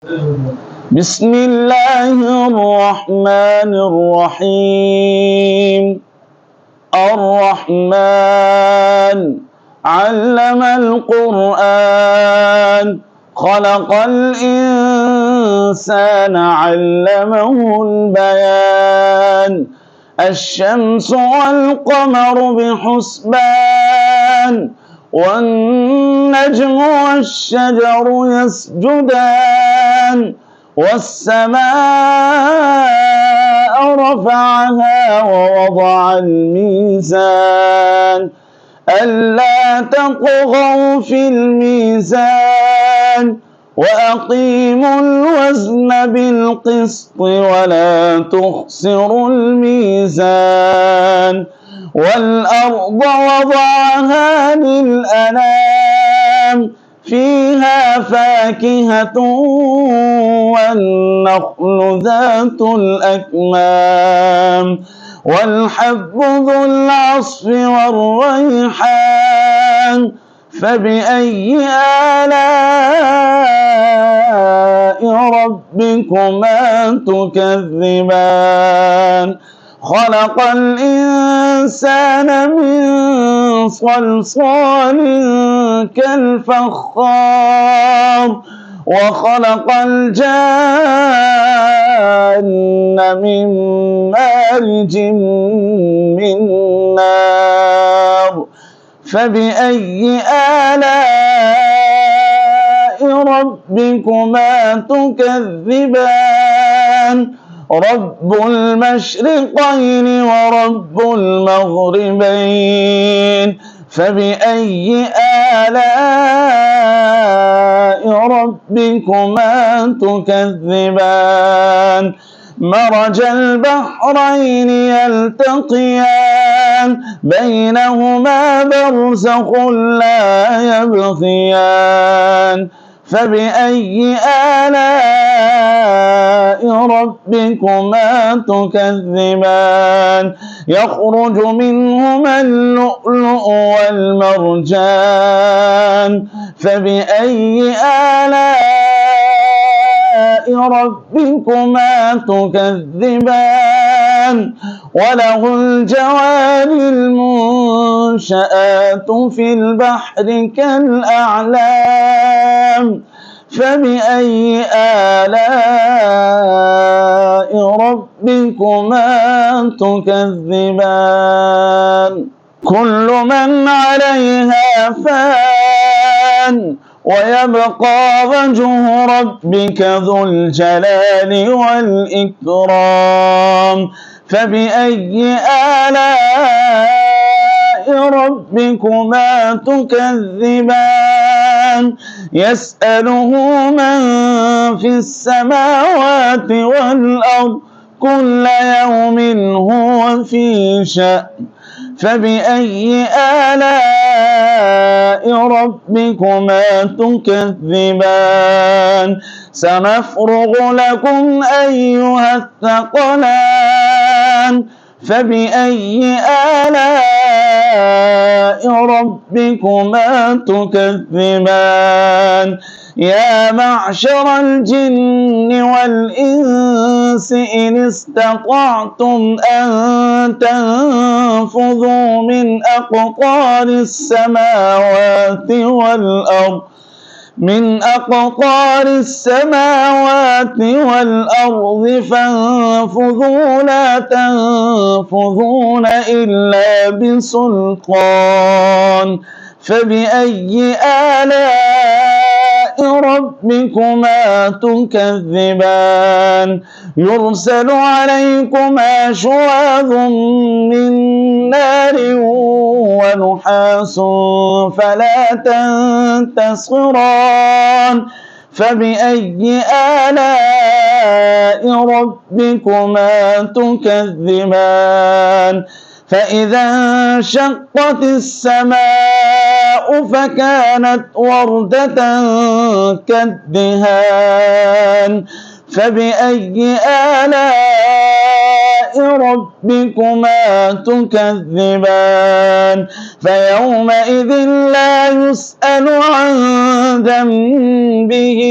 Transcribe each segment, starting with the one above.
بسم الله الرحمن الرحيم. الرحمن علم القرآن خلق الإنسان علمه البيان. الشمس والقمر بحسبان والنجم والشجر يسجدان. والسماء رفعها ووضع الميزان ألا تطغوا في الميزان وأقيموا الوزن بالقسط ولا تخسروا الميزان. والأرض وضعها للأنام فيها فاكهة والنخل ذات الأكمام والحب ذو العصف والريحان. فبأي آلاء ربكما تكذبان؟ خلق الإنسان من صلصال كالفخار وخلق الجان من مارج من نار. فبأي آلاء ربكما تكذبان؟ رب المشرقين ورب المغربين. فبأي آلاء ربكما تكذبان؟ مرج البحرين يلتقيان بينهما برزخ لا يبغيان. فبأي آلاء ربكما تكذبان؟ يخرج منهما اللؤلؤ والمرجان. فبأي آلاء ربكما تكذبان؟ وله الجوار المنشآت في البحر كالأعلام. فبأي آلاء ربكما تكذبان؟ كل من عليها فان ويبقى وجه ربك ذو الجلال والإكرام. فبأي آلاء ربكما تكذبان؟ يسأله من في السماوات والأرض كل يوم هو في شأن. فبأي آلاء ربكما تكذبان؟ سنفرغ لكم أيها الثقلان. فبأي آلاء ربكما تكذبان؟ يا معشر الجن والإنس إن استطعتم أن تنفذوا من أقطار السماوات والأرض فانفذوا لا تنفذون إلا بسلطان. فبأي آلاء ربكما تكذبان؟ يرسل عليكما شواظ من نار ونحاس فلا تنتصران. فبأي آلاء ربكما تكذبان؟ فإذا انشقت السماء فكانت وردة كالدهان. فبأي آلاء ربكما تكذبان فيومئذ لا يسأل عن ذنبه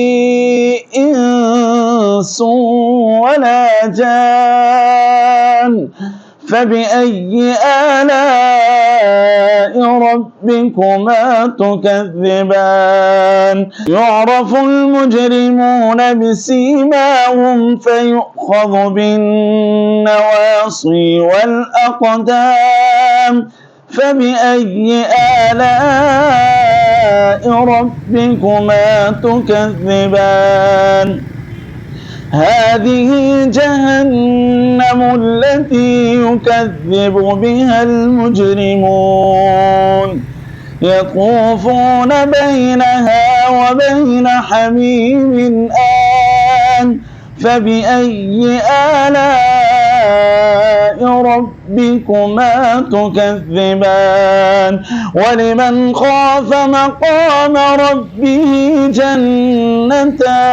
إنس ولا جان فبأي آلاء ربكما تكذبان يعرف المجرمون بسيماهم فيؤخذ بالنواصي والأقدام فبأي آلاء ربكما تكذبان هذه جهنم التي يكذب بها المجرمون يطوفون بينها وبين حميم آن فبأي آلاء ربكما تكذبان ولمن خاف مقام ربه جنتان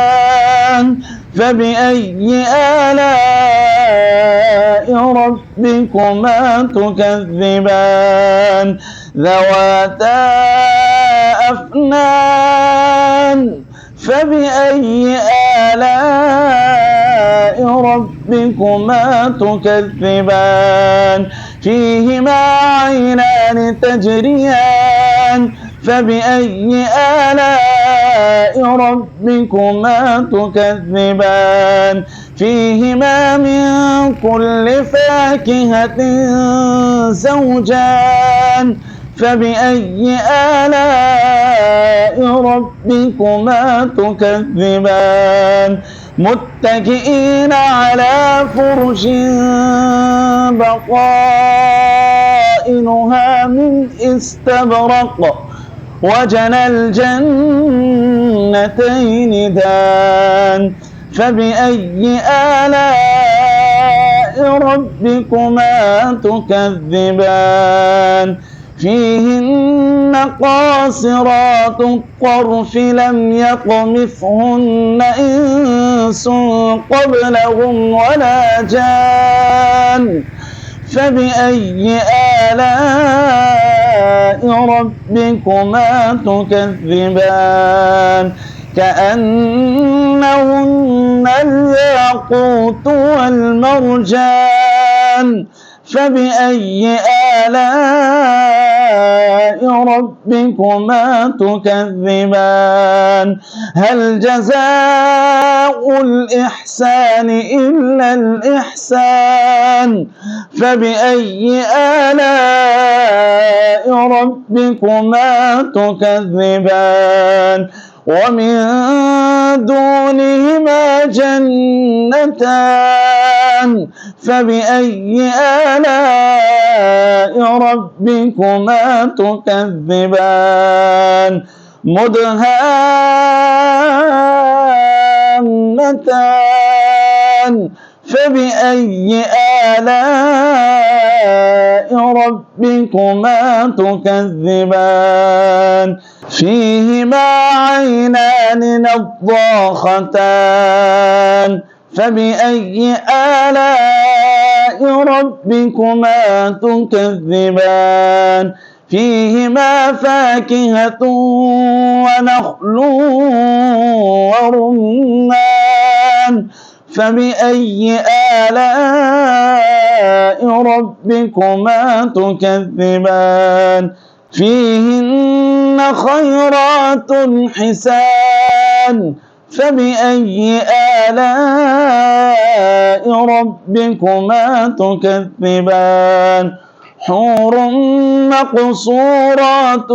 فبأي آلاء ربكما تكذبان ذواتا أفنان فبأي آلاء ربكما تكذبان فيهما عينان تجريان فبأي آلاء ربكما تكذبان فيهما من كل فاكهة زوجان فبأي آلاء ربكما تكذبان متكئين على فرش بطائنها من استبرق وجنى الجنتين دان فبأي آلاء ربكما تكذبان فيهن قاصرات الطرف لم يطمثهن إنس قبلهم ولا جان فبأي آلاء ربكما تكذبان كأنهن الياقوت والمرجان فبأي آلاء ربكما تكذبان هل جزاء الإحسان إلا الإحسان فبأي آلاء ربكما تكذبان ومن دونهما جنتان فبأي آلاء ربكما تكذبان مدهامتان فبأي آلاء ربكما تكذبان فيهما عينان نضاختان فبأي آلاء ربكما تكذبان فيهما فاكهة ونخل ورمان فبأي آلاء ربكما تكذبان فيهن خيرات حسان فبأي آلاء ربكما تكذبان حور مقصورات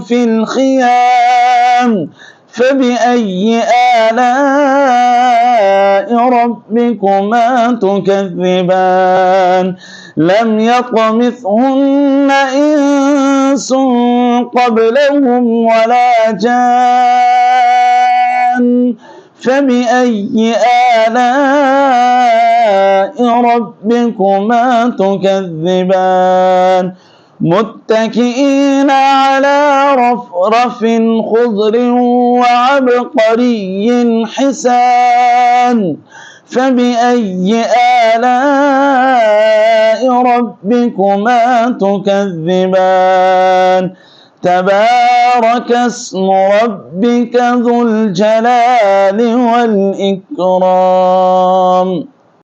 في الخيام فبأي آلاء ربكما تكذبان لم يطمثهن إنس قبلهم ولا جان فبأي آلاء ربكما تكذبان متكئين على رفرف خضر وعبقري حسان فبأي آلاء ربكما تكذبان تبارك اسم ربك ذو الجلال والإكرام